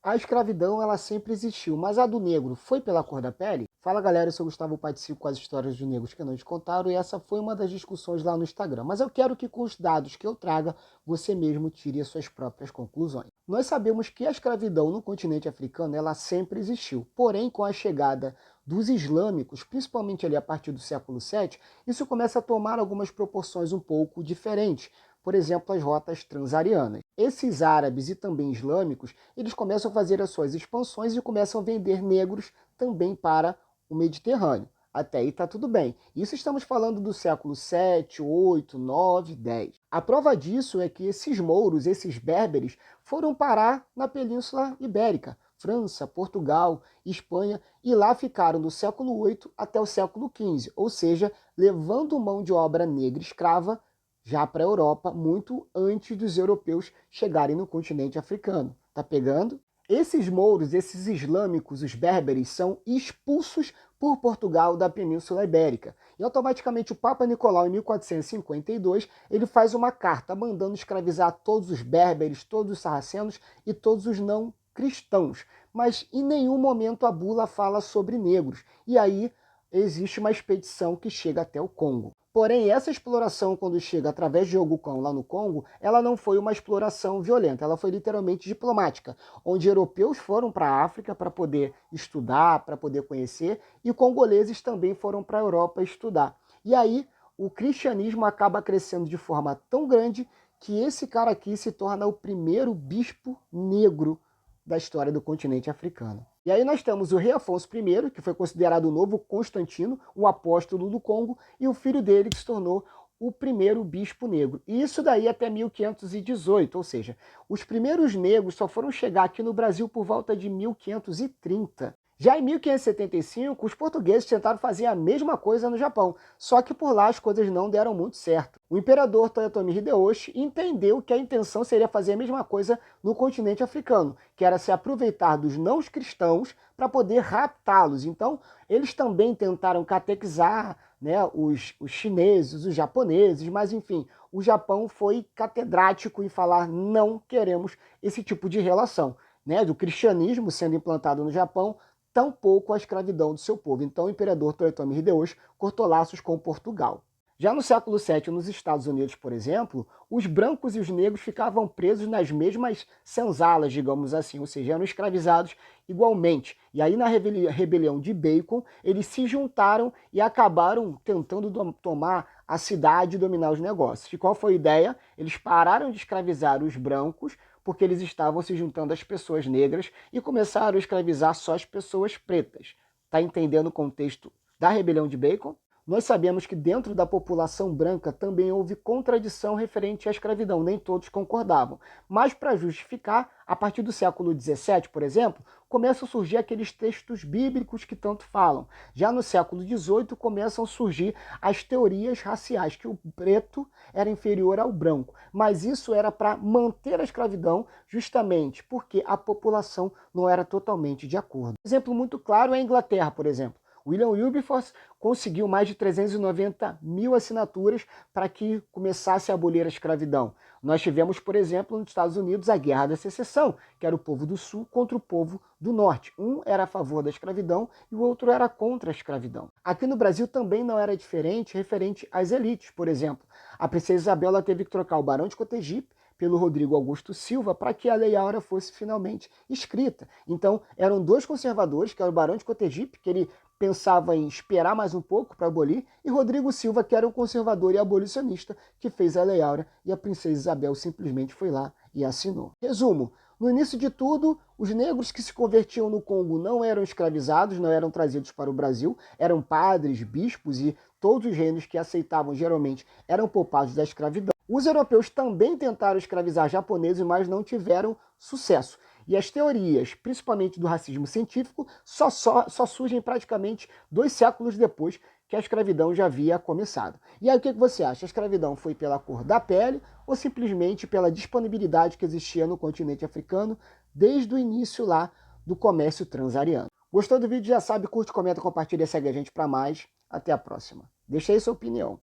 A escravidão, ela sempre existiu, mas a do negro foi pela cor da pele? Fala galera, eu sou o Gustavo, participo com as histórias dos negros que não te contaram e essa foi uma das discussões lá no Instagram. Mas eu quero que com os dados que eu traga, você mesmo tire as suas próprias conclusões. Nós sabemos que a escravidão no continente africano, ela sempre existiu. Porém, com a chegada dos islâmicos, principalmente ali a partir do século VII, isso começa a tomar algumas proporções um pouco diferentes. Por exemplo, as rotas transarianas. Esses árabes e também islâmicos, eles começam a fazer as suas expansões e começam a vender negros também para o Mediterrâneo. Até aí está tudo bem. Isso estamos falando do século 7, 8, 9, 10. A prova disso é que esses mouros, esses berberes, foram parar na Península Ibérica, França, Portugal, Espanha, e lá ficaram do século 8 até o século 15, ou seja, levando mão de obra negra escrava já para a Europa, muito antes dos europeus chegarem no continente africano. Tá pegando? Esses mouros, esses islâmicos, os berberes, são expulsos por Portugal da Península Ibérica. E automaticamente o Papa Nicolau, em 1452, ele faz uma carta mandando escravizar todos os berberes, todos os sarracenos e todos os não cristãos. Mas em nenhum momento a bula fala sobre negros. E aí existe uma expedição que chega até o Congo. Porém, essa exploração, quando chega através de Ogucão lá no Congo, ela não foi uma exploração violenta, ela foi literalmente diplomática, onde europeus foram para a África para poder estudar, para poder conhecer, e congoleses também foram para a Europa estudar. E aí, o cristianismo acaba crescendo de forma tão grande que esse cara aqui se torna o primeiro bispo negro da história do continente africano. E aí nós temos o rei Afonso I, que foi considerado o novo Constantino, um apóstolo do Congo, e o filho dele que se tornou o primeiro bispo negro. E isso daí até 1518, ou seja, os primeiros negros só foram chegar aqui no Brasil por volta de 1530. Já em 1575, os portugueses tentaram fazer a mesma coisa no Japão, só que por lá as coisas não deram muito certo. O imperador Toyotomi Hideyoshi entendeu que a intenção seria fazer a mesma coisa no continente africano, que era se aproveitar dos não-cristãos para poder raptá-los. Então, eles também tentaram catequizar, né, os chineses, os japoneses, mas enfim, o Japão foi catedrático em falar não queremos esse tipo de relação, né, do cristianismo sendo implantado no Japão, tampouco a escravidão do seu povo. Então o imperador Toyotomi Hideyoshi cortou laços com Portugal. Já no século VII, nos Estados Unidos, por exemplo, os brancos e os negros ficavam presos nas mesmas senzalas, digamos assim, ou seja, eram escravizados igualmente. E aí na rebelião de Bacon, eles se juntaram e acabaram tentando tomar a cidade e dominar os negócios. E qual foi a ideia? Eles pararam de escravizar os brancos, porque eles estavam se juntando às pessoas negras e começaram a escravizar só as pessoas pretas. Tá entendendo o contexto da rebelião de Bacon? Nós sabemos que dentro da população branca também houve contradição referente à escravidão, nem todos concordavam. Mas para justificar, a partir do século XVII, por exemplo, começam a surgir aqueles textos bíblicos que tanto falam. Já no século XVIII começam a surgir as teorias raciais, que o preto era inferior ao branco. Mas isso era para manter a escravidão justamente porque a população não era totalmente de acordo. Um exemplo muito claro é a Inglaterra, por exemplo. William Wilberforce conseguiu mais de 390 mil assinaturas para que começasse a abolir a escravidão. Nós tivemos, por exemplo, nos Estados Unidos, a Guerra da Secessão, que era o povo do Sul contra o povo do Norte. Um era a favor da escravidão e o outro era contra a escravidão. Aqui no Brasil também não era diferente referente às elites, por exemplo. A princesa Isabel teve que trocar o Barão de Cotegipe pelo Rodrigo Augusto Silva para que a Lei Áurea fosse finalmente escrita. Então, eram dois conservadores, que era o Barão de Cotegipe, que ele pensava em esperar mais um pouco para abolir, e Rodrigo Silva, que era um conservador e abolicionista, que fez a Lei Áurea, e a princesa Isabel simplesmente foi lá e assinou. Resumo, no início de tudo, os negros que se convertiam no Congo não eram escravizados, não eram trazidos para o Brasil, eram padres, bispos e todos os reinos que aceitavam geralmente eram poupados da escravidão. Os europeus também tentaram escravizar japoneses, mas não tiveram sucesso. E as teorias, principalmente do racismo científico, só surgem praticamente 2 séculos depois que a escravidão já havia começado. E aí o que você acha? A escravidão foi pela cor da pele ou simplesmente pela disponibilidade que existia no continente africano desde o início lá do comércio transariano? Gostou do vídeo? Já sabe, curte, comenta, compartilha, segue a gente para mais. Até a próxima. Deixa aí sua opinião.